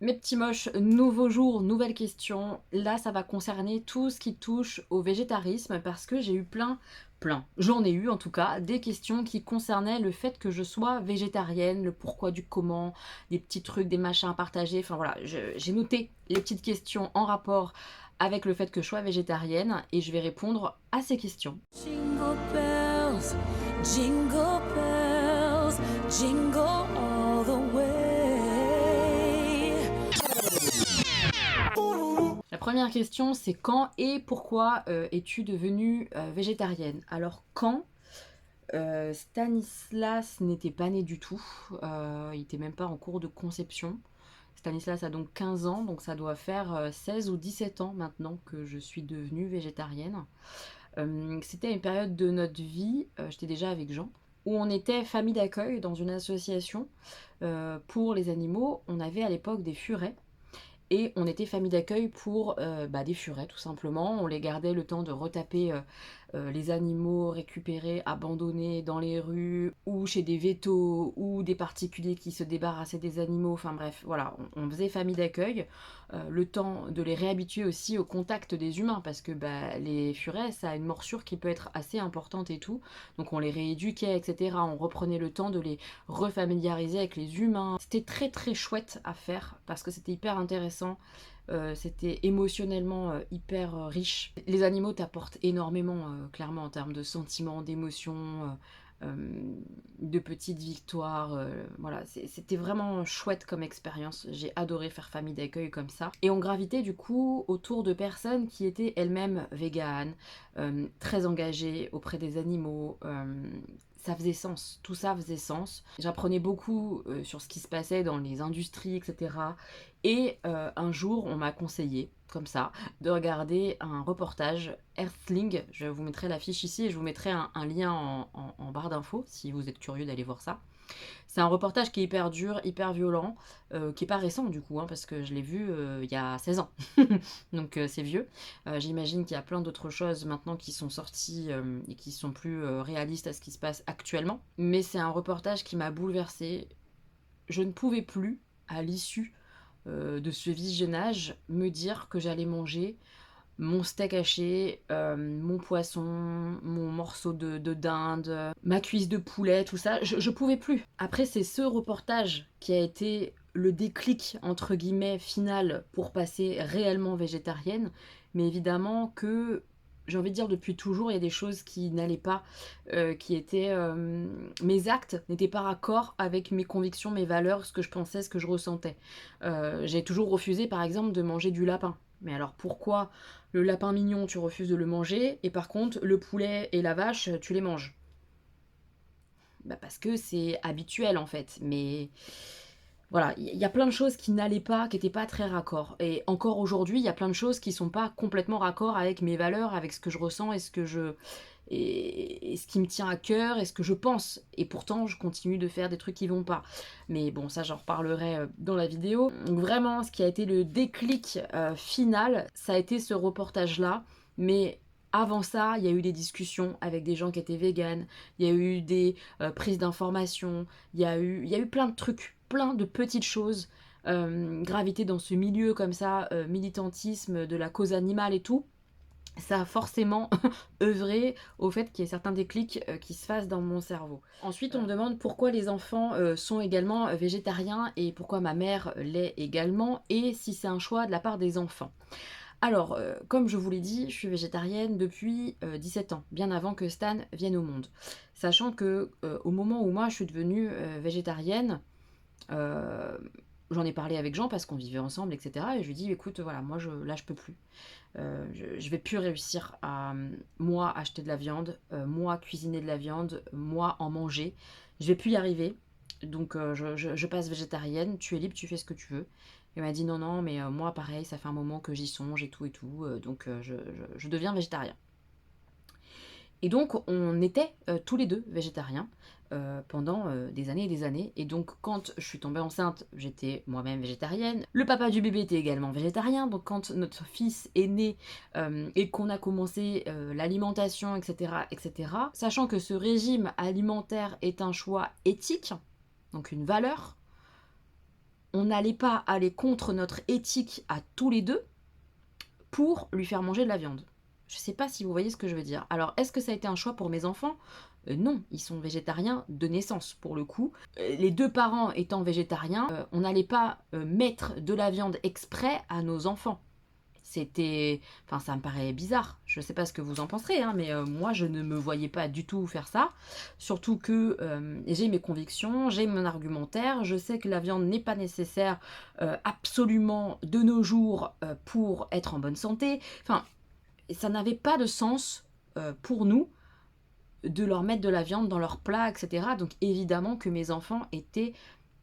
Mes petits moches, nouveau jour, nouvelle question. Là, ça va concerner tout ce qui touche au végétarisme parce que j'ai eu j'en ai eu en tout cas, des questions qui concernaient le fait que je sois végétarienne, le pourquoi du comment, des petits trucs, des machins à partager. Enfin voilà, j'ai noté les petites questions en rapport avec le fait que je sois végétarienne et je vais répondre à ces questions. Jingle bells, jingle all the way. La première question, c'est quand et pourquoi es-tu devenue végétarienne? Alors quand Stanislas n'était pas né du tout, il n'était même pas en cours de conception. Stanislas a donc 15 ans, donc ça doit faire 16 ou 17 ans maintenant que je suis devenue végétarienne. C'était une période de notre vie, j'étais déjà avec Jean, où on était famille d'accueil dans une association pour les animaux. On avait à l'époque des furets. Et on était famille d'accueil pour des furets tout simplement. On les gardait le temps de retaper les animaux récupérés, abandonnés dans les rues, ou chez des vétos, ou des particuliers qui se débarrassaient des animaux. Enfin bref, voilà, on faisait famille d'accueil. Le temps de les réhabituer aussi au contact des humains, parce que les furets, ça a une morsure qui peut être assez importante et tout. Donc on les rééduquait, etc. On reprenait le temps de les refamiliariser avec les humains. C'était très très chouette à faire, parce que c'était hyper intéressant. C'était émotionnellement hyper riche. Les animaux t'apportent énormément, clairement, en termes de sentiments, d'émotions, de petites victoires. Voilà, c'était vraiment chouette comme expérience. J'ai adoré faire famille d'accueil comme ça. Et on gravitait du coup autour de personnes qui étaient elles-mêmes véganes, très engagées auprès des animaux. Ça faisait sens, tout ça faisait sens. J'apprenais beaucoup sur ce qui se passait dans les industries, etc. Et un jour, on m'a conseillé, comme ça, de regarder un reportage Earthling. Je vous mettrai l'affiche ici et je vous mettrai un lien en barre d'infos si vous êtes curieux d'aller voir ça. C'est un reportage qui est hyper dur, hyper violent, qui est pas récent du coup, hein, parce que je l'ai vu il y a 16 ans. Donc c'est vieux. J'imagine qu'il y a plein d'autres choses maintenant qui sont sorties et qui sont plus réalistes à ce qui se passe actuellement. Mais c'est un reportage qui m'a bouleversée. Je ne pouvais plus, à l'issue de ce visionnage, me dire que j'allais manger mon steak haché, mon poisson, mon morceau de dinde, ma cuisse de poulet, tout ça, je pouvais plus. Après, c'est ce reportage qui a été le déclic, entre guillemets, final pour passer réellement végétarienne. Mais évidemment que, j'ai envie de dire, depuis toujours, il y a des choses qui n'allaient pas, qui étaient... mes actes n'étaient pas raccord avec mes convictions, mes valeurs, ce que je pensais, ce que je ressentais. J'ai toujours refusé, par exemple, de manger du lapin. Mais alors pourquoi le lapin mignon, tu refuses de le manger, et par contre, le poulet et la vache, tu les manges? Parce que c'est habituel en fait. Mais voilà, il y a plein de choses qui n'allaient pas, qui n'étaient pas très raccord. Et encore aujourd'hui, il y a plein de choses qui sont pas complètement raccord avec mes valeurs, avec ce que je ressens et et ce qui me tient à cœur et ce que je pense. Et pourtant, je continue de faire des trucs qui vont pas. Mais bon, ça, j'en reparlerai dans la vidéo. Donc vraiment, ce qui a été le déclic final, ça a été ce reportage-là. Mais avant ça, il y a eu des discussions avec des gens qui étaient véganes, il y a eu des prises d'informations, il y a eu plein de trucs, plein de petites choses, graviter dans ce milieu comme ça, militantisme de la cause animale et tout. Ça a forcément œuvré au fait qu'il y ait certains déclics qui se fassent dans mon cerveau. Ensuite, on me demande pourquoi les enfants sont également végétariens et pourquoi ma mère l'est également et si c'est un choix de la part des enfants. Alors, comme je vous l'ai dit, je suis végétarienne depuis 17 ans, bien avant que Stan vienne au monde. Sachant que au moment où moi je suis devenue végétarienne, euh, j'en ai parlé avec Jean parce qu'on vivait ensemble, etc. Et je lui ai dit, écoute, voilà, moi là je peux plus. Je vais plus réussir à moi acheter de la viande, moi cuisiner de la viande, moi en manger. Je vais plus y arriver. Donc je passe végétarienne, tu es libre, tu fais ce que tu veux. Il m'a dit non, non, mais moi pareil, ça fait un moment que j'y songe et tout, donc je deviens végétarien. Et donc on était tous les deux végétariens pendant des années et des années. Et donc quand je suis tombée enceinte, j'étais moi-même végétarienne. Le papa du bébé était également végétarien. Donc quand notre fils est né et qu'on a commencé l'alimentation, etc., etc., sachant que ce régime alimentaire est un choix éthique, donc une valeur, on n'allait pas aller contre notre éthique à tous les deux pour lui faire manger de la viande. Je sais pas si vous voyez ce que je veux dire. Alors, est-ce que ça a été un choix pour mes enfants? Non, ils sont végétariens de naissance, pour le coup. Les deux parents étant végétariens, on n'allait pas mettre de la viande exprès à nos enfants. C'était... Enfin, ça me paraît bizarre. Je ne sais pas ce que vous en penserez, hein, mais moi, je ne me voyais pas du tout faire ça. Surtout que j'ai mes convictions, j'ai mon argumentaire. Je sais que la viande n'est pas nécessaire absolument de nos jours pour être en bonne santé. Enfin, ça n'avait pas de sens pour nous de leur mettre de la viande dans leur plat, etc. Donc évidemment que mes enfants étaient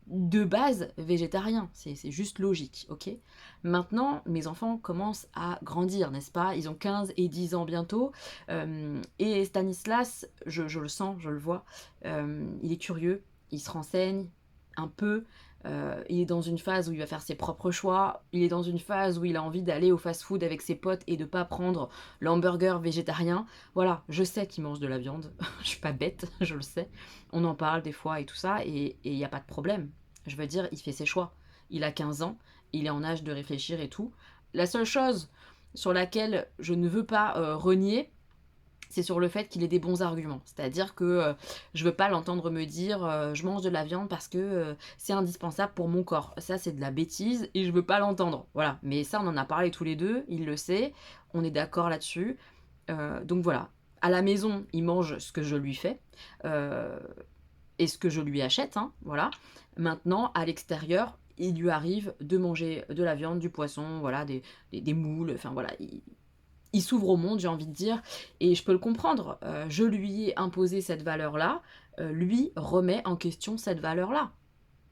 de base végétariens, c'est juste logique, ok? Maintenant, mes enfants commencent à grandir, n'est-ce pas? Ils ont 15 et 10 ans bientôt, et Stanislas, je le sens, je le vois, il est curieux, il se renseigne un peu, il est dans une phase où il va faire ses propres choix, il est dans une phase où il a envie d'aller au fast-food avec ses potes et de pas prendre l'hamburger végétarien. Voilà, je sais qu'il mange de la viande, je suis pas bête, je le sais. On en parle des fois et tout ça, et il n'y a pas de problème. Je veux dire, il fait ses choix. Il a 15 ans, il est en âge de réfléchir et tout. La seule chose sur laquelle je ne veux pas renier, c'est sur le fait qu'il ait des bons arguments. C'est-à-dire que je veux pas l'entendre me dire je mange de la viande parce que c'est indispensable pour mon corps. Ça, c'est de la bêtise et je veux pas l'entendre. Voilà. Mais ça, on en a parlé tous les deux, il le sait, on est d'accord là-dessus. Donc voilà. À la maison, il mange ce que je lui fais. Et ce que je lui achète, hein, voilà. Maintenant, à l'extérieur, il lui arrive de manger de la viande, du poisson, voilà, des moules, enfin voilà, il s'ouvre au monde, j'ai envie de dire, et je peux le comprendre. Je lui ai imposé cette valeur-là, lui remet en question cette valeur-là.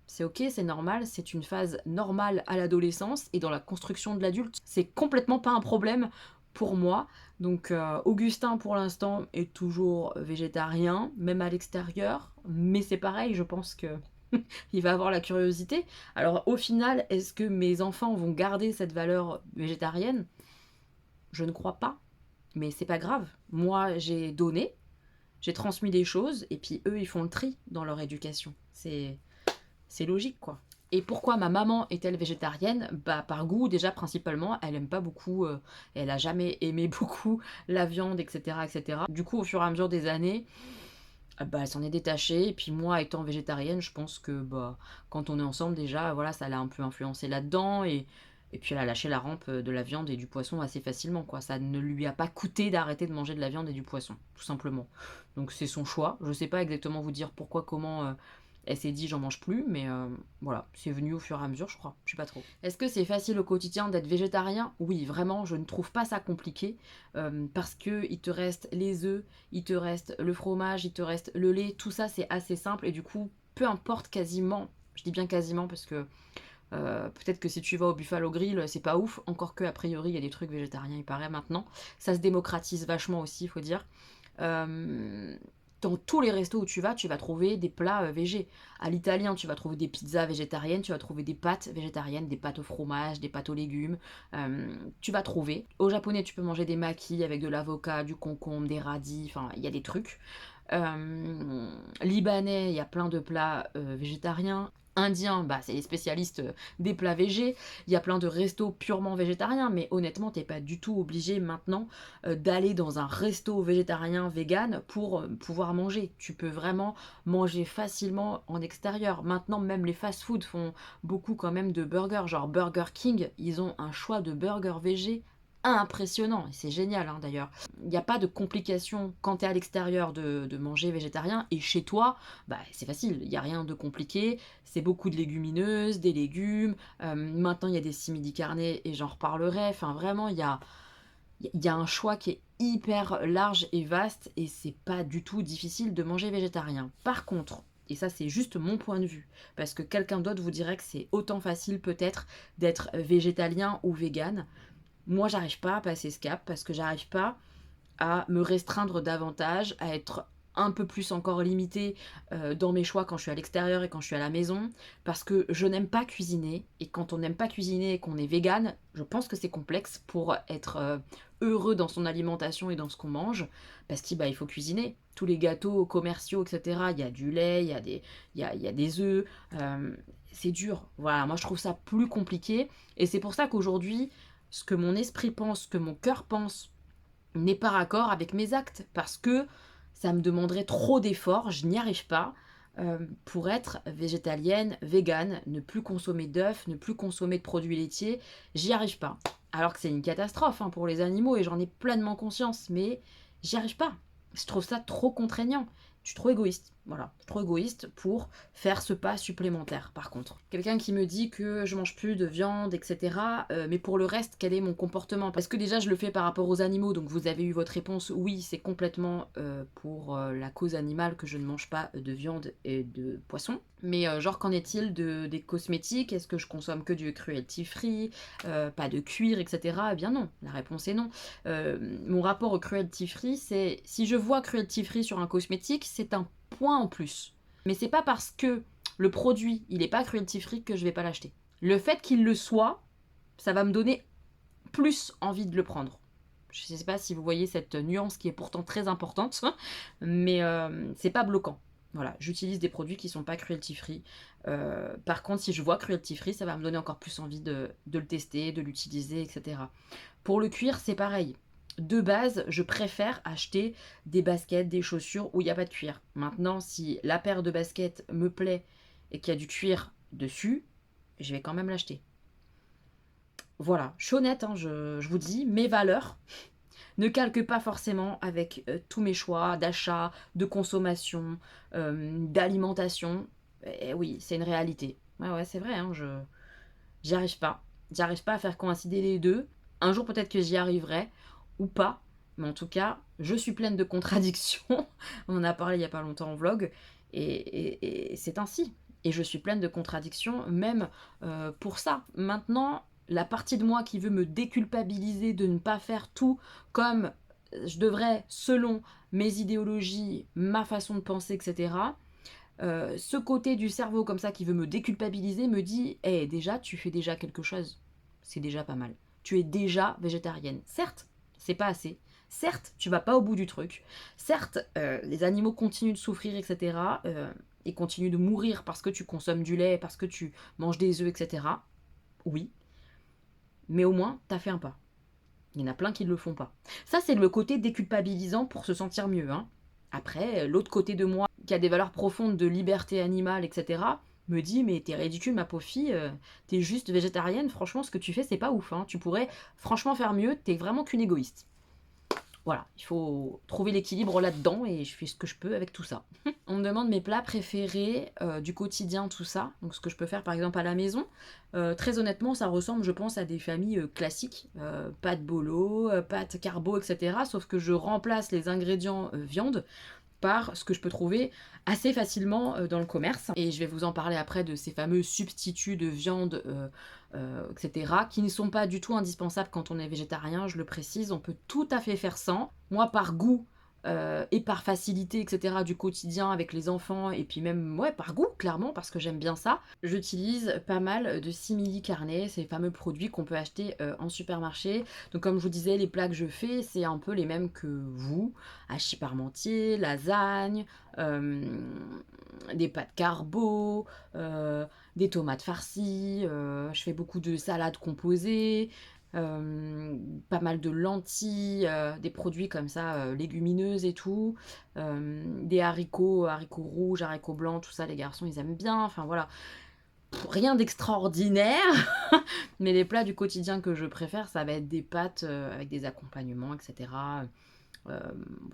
C'est ok, c'est normal, c'est une phase normale à l'adolescence et dans la construction de l'adulte. C'est complètement pas un problème pour moi. Donc Augustin pour l'instant est toujours végétarien, même à l'extérieur, mais c'est pareil, je pense que il va avoir la curiosité. Alors au final, est-ce que mes enfants vont garder cette valeur végétarienne? Je ne crois pas, mais c'est pas grave. Moi, j'ai donné, j'ai transmis des choses, et puis eux, ils font le tri dans leur éducation. C'est logique, quoi. Et pourquoi ma maman est-elle végétarienne? Bah par goût déjà principalement, elle aime pas beaucoup, elle a jamais aimé beaucoup la viande, etc., etc. Du coup, au fur et à mesure des années, bah elle s'en est détachée. Et puis moi, étant végétarienne, je pense que bah quand on est ensemble déjà, voilà, ça l'a un peu influencé là-dedans. Et puis elle a lâché la rampe de la viande et du poisson assez facilement, quoi. Ça ne lui a pas coûté d'arrêter de manger de la viande et du poisson, tout simplement. Donc c'est son choix. Je sais pas exactement vous dire pourquoi, comment elle s'est dit j'en mange plus, mais voilà, c'est venu au fur et à mesure, je crois. Je sais pas trop. Est-ce que c'est facile au quotidien d'être végétarien? Oui, vraiment, je ne trouve pas ça compliqué parce que il te reste les œufs, il te reste le fromage, il te reste le lait, tout ça c'est assez simple et du coup, peu importe quasiment, je dis bien quasiment parce que peut-être que si tu vas au Buffalo Grill, c'est pas ouf, encore que a priori il y a des trucs végétariens, il paraît maintenant. Ça se démocratise vachement aussi, il faut dire. Euh, dans tous les restos où tu vas trouver des plats végés. À l'italien, tu vas trouver des pizzas végétariennes, tu vas trouver des pâtes végétariennes, des pâtes au fromage, des pâtes aux légumes. Tu vas trouver. Au japonais, tu peux manger des makis avec de l'avocat, du concombre, des radis, enfin, il y a des trucs. Libanais, il y a plein de plats végétariens. Indien, bah, c'est les spécialistes des plats végés. Il y a plein de restos purement végétariens, mais honnêtement, t'es pas du tout obligé maintenant d'aller dans un resto végétarien vegan pour pouvoir manger. Tu peux vraiment manger facilement en extérieur. Maintenant, même les fast-food font beaucoup quand même de burgers. Genre Burger King, ils ont un choix de burgers végés impressionnant, et c'est génial hein, d'ailleurs. Il n'y a pas de complication quand tu es à l'extérieur de manger végétarien, et chez toi, bah, c'est facile, il n'y a rien de compliqué, c'est beaucoup de légumineuses, des légumes, maintenant il y a des simili carne et j'en reparlerai, enfin vraiment il y a un choix qui est hyper large et vaste, et c'est pas du tout difficile de manger végétarien. Par contre, et ça c'est juste mon point de vue, parce que quelqu'un d'autre vous dirait que c'est autant facile peut-être d'être végétalien ou vegan. Moi, j'arrive pas à passer ce cap parce que j'arrive pas à me restreindre davantage, à être un peu plus encore limitée dans mes choix quand je suis à l'extérieur et quand je suis à la maison, parce que je n'aime pas cuisiner, et quand on n'aime pas cuisiner et qu'on est vegan, je pense que c'est complexe pour être heureux dans son alimentation et dans ce qu'on mange, parce qu'il bah, il faut cuisiner. Tous les gâteaux commerciaux, etc., il y a du lait, il y a des œufs, c'est dur. Voilà, moi je trouve ça plus compliqué, et c'est pour ça qu'aujourd'hui, ce que mon esprit pense, ce que mon cœur pense, n'est pas raccord avec mes actes, parce que ça me demanderait trop d'efforts, je n'y arrive pas, pour être végétalienne, végane, ne plus consommer d'œufs, ne plus consommer de produits laitiers, j'y arrive pas. Alors que c'est une catastrophe hein, pour les animaux, et j'en ai pleinement conscience, mais j'y arrive pas. Je trouve ça trop contraignant. Je suis trop égoïste, voilà, trop égoïste pour faire ce pas supplémentaire. Par contre, quelqu'un qui me dit que je mange plus de viande, etc. Mais pour le reste, quel est mon comportement? Parce que déjà, je le fais par rapport aux animaux, donc vous avez eu votre réponse. Oui, c'est complètement pour la cause animale que je ne mange pas de viande et de poisson. Mais genre, qu'en est-il des cosmétiques? Est-ce que je consomme que du cruelty free, pas de cuir, etc. Eh bien non, la réponse est non. Mon rapport au cruelty free, c'est si je vois cruelty free sur un cosmétique, c'est un point en plus. Mais c'est pas parce que le produit, il est pas cruelty free que je vais pas l'acheter. Le fait qu'il le soit, ça va me donner plus envie de le prendre. Je sais pas si vous voyez cette nuance qui est pourtant très importante, mais c'est pas bloquant. Voilà, j'utilise des produits qui sont pas cruelty free. Par contre, si je vois cruelty free, ça va me donner encore plus envie de le tester, de l'utiliser, etc. Pour le cuir, c'est pareil. De base, je préfère acheter des baskets, des chaussures où il n'y a pas de cuir. Maintenant, si la paire de baskets me plaît et qu'il y a du cuir dessus, je vais quand même l'acheter. Voilà, je suis honnête, hein, je vous dis, mes valeurs ne calquent pas forcément avec tous mes choix d'achat, de consommation, d'alimentation. Et oui, c'est une réalité. Ouais, c'est vrai, hein, j'y arrive pas. J'y arrive pas à faire coïncider les deux. Un jour, peut-être que j'y arriverai, ou pas. Mais en tout cas, je suis pleine de contradictions. On en a parlé il y a pas longtemps en vlog. Et c'est ainsi. Et je suis pleine de contradictions, même pour ça. Maintenant, la partie de moi qui veut me déculpabiliser de ne pas faire tout comme je devrais, selon mes idéologies, ma façon de penser, etc. Ce côté du cerveau comme ça qui veut me déculpabiliser me dit hey, déjà, tu fais déjà quelque chose. C'est déjà pas mal. Tu es déjà végétarienne. Certes, c'est pas assez. Certes, tu vas pas au bout du truc. Certes, les animaux continuent de souffrir, etc. Et continuent de mourir parce que tu consommes du lait, parce que tu manges des œufs, etc. Oui. Mais au moins, t'as fait un pas. Il y en a plein qui ne le font pas. Ça, c'est le côté déculpabilisant pour se sentir mieux. Hein. Après, l'autre côté de moi, qui a des valeurs profondes de liberté animale, etc., me dit mais t'es ridicule ma pauvre fille, t'es juste végétarienne, franchement ce que tu fais c'est pas ouf, hein. Tu pourrais franchement faire mieux, t'es vraiment qu'une égoïste. Voilà, il faut trouver l'équilibre là-dedans et je fais ce que je peux avec tout ça. On me demande mes plats préférés du quotidien, tout ça. Donc ce que je peux faire par exemple à la maison. Très honnêtement, ça ressemble, je pense, à des familles classiques. Pâtes bolo, pâtes carbo, etc. Sauf que je remplace les ingrédients viande par ce que je peux trouver assez facilement dans le commerce. Et je vais vous en parler après de ces fameux substituts de viande, etc., qui ne sont pas du tout indispensables quand on est végétarien, je le précise, on peut tout à fait faire sans. Moi, par goût et par facilité, etc., du quotidien avec les enfants, et puis même, ouais, par goût, clairement, parce que j'aime bien ça, j'utilise pas mal de simili carne, ces fameux produits qu'on peut acheter en supermarché. Donc comme je vous disais, les plats que je fais, c'est un peu les mêmes que vous, hachis parmentier, lasagne, des pâtes carbo, des tomates farcies, je fais beaucoup de salades composées, pas mal de lentilles, des produits comme ça, légumineuses et tout, des haricots rouges, haricots blancs, tout ça, les garçons ils aiment bien, enfin voilà. Rien d'extraordinaire, mais les plats du quotidien que je préfère, ça va être des pâtes avec des accompagnements, etc. euh,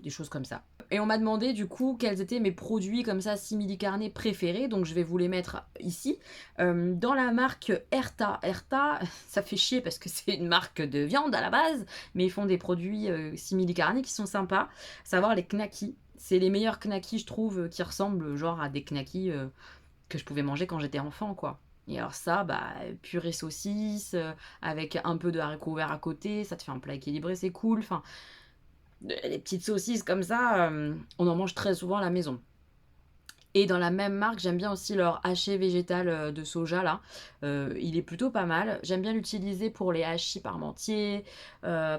des choses comme ça. Et on m'a demandé du coup quels étaient mes produits comme ça simili carne préférés, donc je vais vous les mettre ici. Dans la marque Erta. Erta, ça fait chier parce que c'est une marque de viande à la base, mais ils font des produits simili carne qui sont sympas. Savoir les knackis. C'est les meilleurs knackis, je trouve, qui ressemblent genre à des knackis que je pouvais manger quand j'étais enfant, quoi. Et alors ça, bah, purée saucisse, avec un peu de haricots verts à côté, ça te fait un plat équilibré, c'est cool. Enfin, les petites saucisses comme ça, on en mange très souvent à la maison. Et dans la même marque, j'aime bien aussi leur hachis végétal, de soja là, il est plutôt pas mal. J'aime bien l'utiliser pour les hachis parmentiers,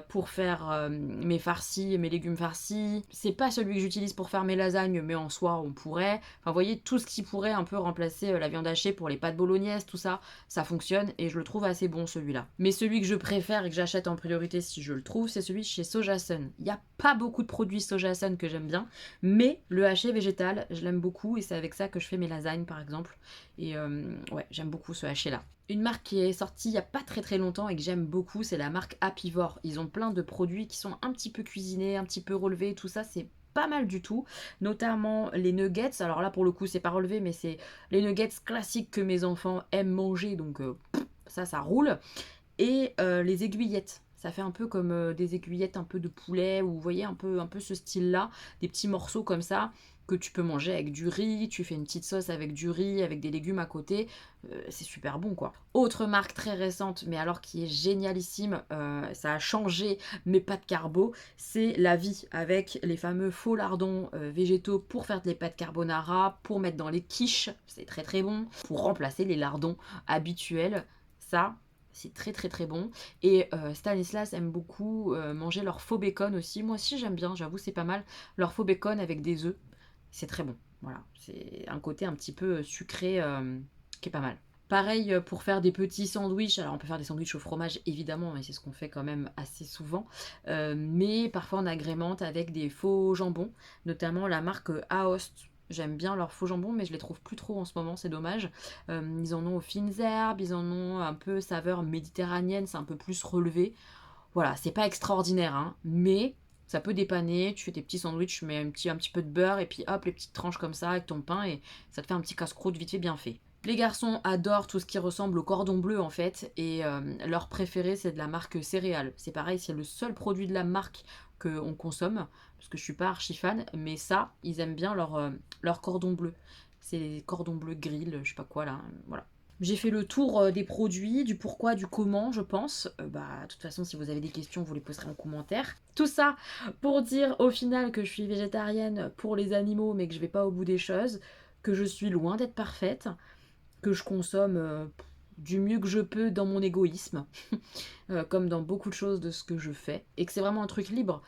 pour faire, mes farcis, mes légumes farcis. C'est pas celui que j'utilise pour faire mes lasagnes, mais en soi, on pourrait. Enfin, vous voyez, tout ce qui pourrait un peu remplacer, la viande hachée pour les pâtes bolognaise, tout ça, ça fonctionne et je le trouve assez bon celui-là. Mais celui que je préfère et que j'achète en priorité si je le trouve, c'est celui chez Sojasun. Il y a pas beaucoup de produits Sojasun que j'aime bien, mais le haché végétal, je l'aime beaucoup et c'est avec ça que je fais mes lasagnes par exemple. Et ouais, j'aime beaucoup ce haché là. Une marque qui est sortie il n'y a pas très très longtemps et que j'aime beaucoup, c'est la marque Apivore. Ils ont plein de produits qui sont un petit peu cuisinés, un petit peu relevés, tout ça, c'est pas mal du tout, notamment les nuggets. Alors là, pour le coup, c'est pas relevé, mais c'est les nuggets classiques que mes enfants aiment manger, donc ça roule. Et les aiguillettes. Ça fait un peu comme des aiguillettes un peu de poulet, ou vous voyez un peu ce style-là, des petits morceaux comme ça que tu peux manger avec du riz, tu fais une petite sauce avec du riz, avec des légumes à côté, c'est super bon quoi. Autre marque très récente, mais alors qui est génialissime, ça a changé mes pâtes carbo, c'est La Vie, avec les fameux faux lardons végétaux pour faire des pâtes carbonara, pour mettre dans les quiches, c'est très très bon, pour remplacer les lardons habituels, ça c'est très très très bon. Et Stanislas aime beaucoup manger leur faux bacon aussi. Moi aussi j'aime bien, j'avoue c'est pas mal. Leur faux bacon avec des œufs, c'est très bon. Voilà, c'est un côté un petit peu sucré qui est pas mal. Pareil pour faire des petits sandwichs. Alors on peut faire des sandwichs au fromage évidemment, mais c'est ce qu'on fait quand même assez souvent. Mais parfois on agrémente avec des faux jambons, notamment la marque Aost. J'aime bien leurs faux jambons, mais je les trouve plus trop en ce moment, c'est dommage. Ils en ont aux fines herbes, ils en ont un peu saveur méditerranéenne, c'est un peu plus relevé. Voilà, c'est pas extraordinaire, hein, mais ça peut dépanner. Tu fais tes petits sandwichs, tu mets un petit peu de beurre, et puis hop, les petites tranches comme ça avec ton pain, et ça te fait un petit casse-croûte vite fait bien fait. Les garçons adorent tout ce qui ressemble au cordon bleu en fait, et leur préféré c'est de la marque Céréales. C'est pareil, c'est le seul produit de la marque qu'on consomme, parce que je suis pas archi fan, mais ça, ils aiment bien leur cordon bleu. C'est les cordons bleus grill, je sais pas quoi là, voilà. J'ai fait le tour des produits, du pourquoi, du comment, je pense. De toute façon, si vous avez des questions, vous les poserez en commentaire. Tout ça pour dire au final que je suis végétarienne pour les animaux, mais que je vais pas au bout des choses, que je suis loin d'être parfaite, que je consomme du mieux que je peux dans mon égoïsme, comme dans beaucoup de choses de ce que je fais, et que c'est vraiment un truc libre.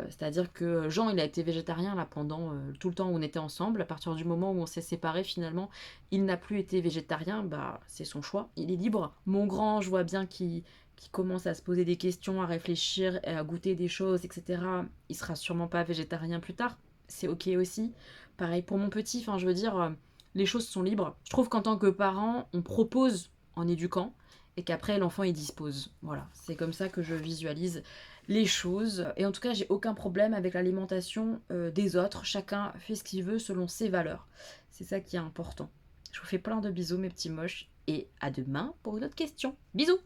C'est-à-dire que Jean, il a été végétarien là pendant tout le temps où on était ensemble. À partir du moment où on s'est séparés, finalement, il n'a plus été végétarien. Bah, c'est son choix, il est libre. Mon grand, je vois bien qu'il commence à se poser des questions, à réfléchir, et à goûter des choses, etc. Il sera sûrement pas végétarien plus tard. C'est ok aussi. Pareil pour mon petit, enfin je veux dire, les choses sont libres. Je trouve qu'en tant que parent, on propose en éduquant et qu'après l'enfant il dispose. Voilà, c'est comme ça que je visualise les choses. Et en tout cas, j'ai aucun problème avec l'alimentation des autres. Chacun fait ce qu'il veut selon ses valeurs. C'est ça qui est important. Je vous fais plein de bisous mes petits moches et à demain pour une autre question. Bisous!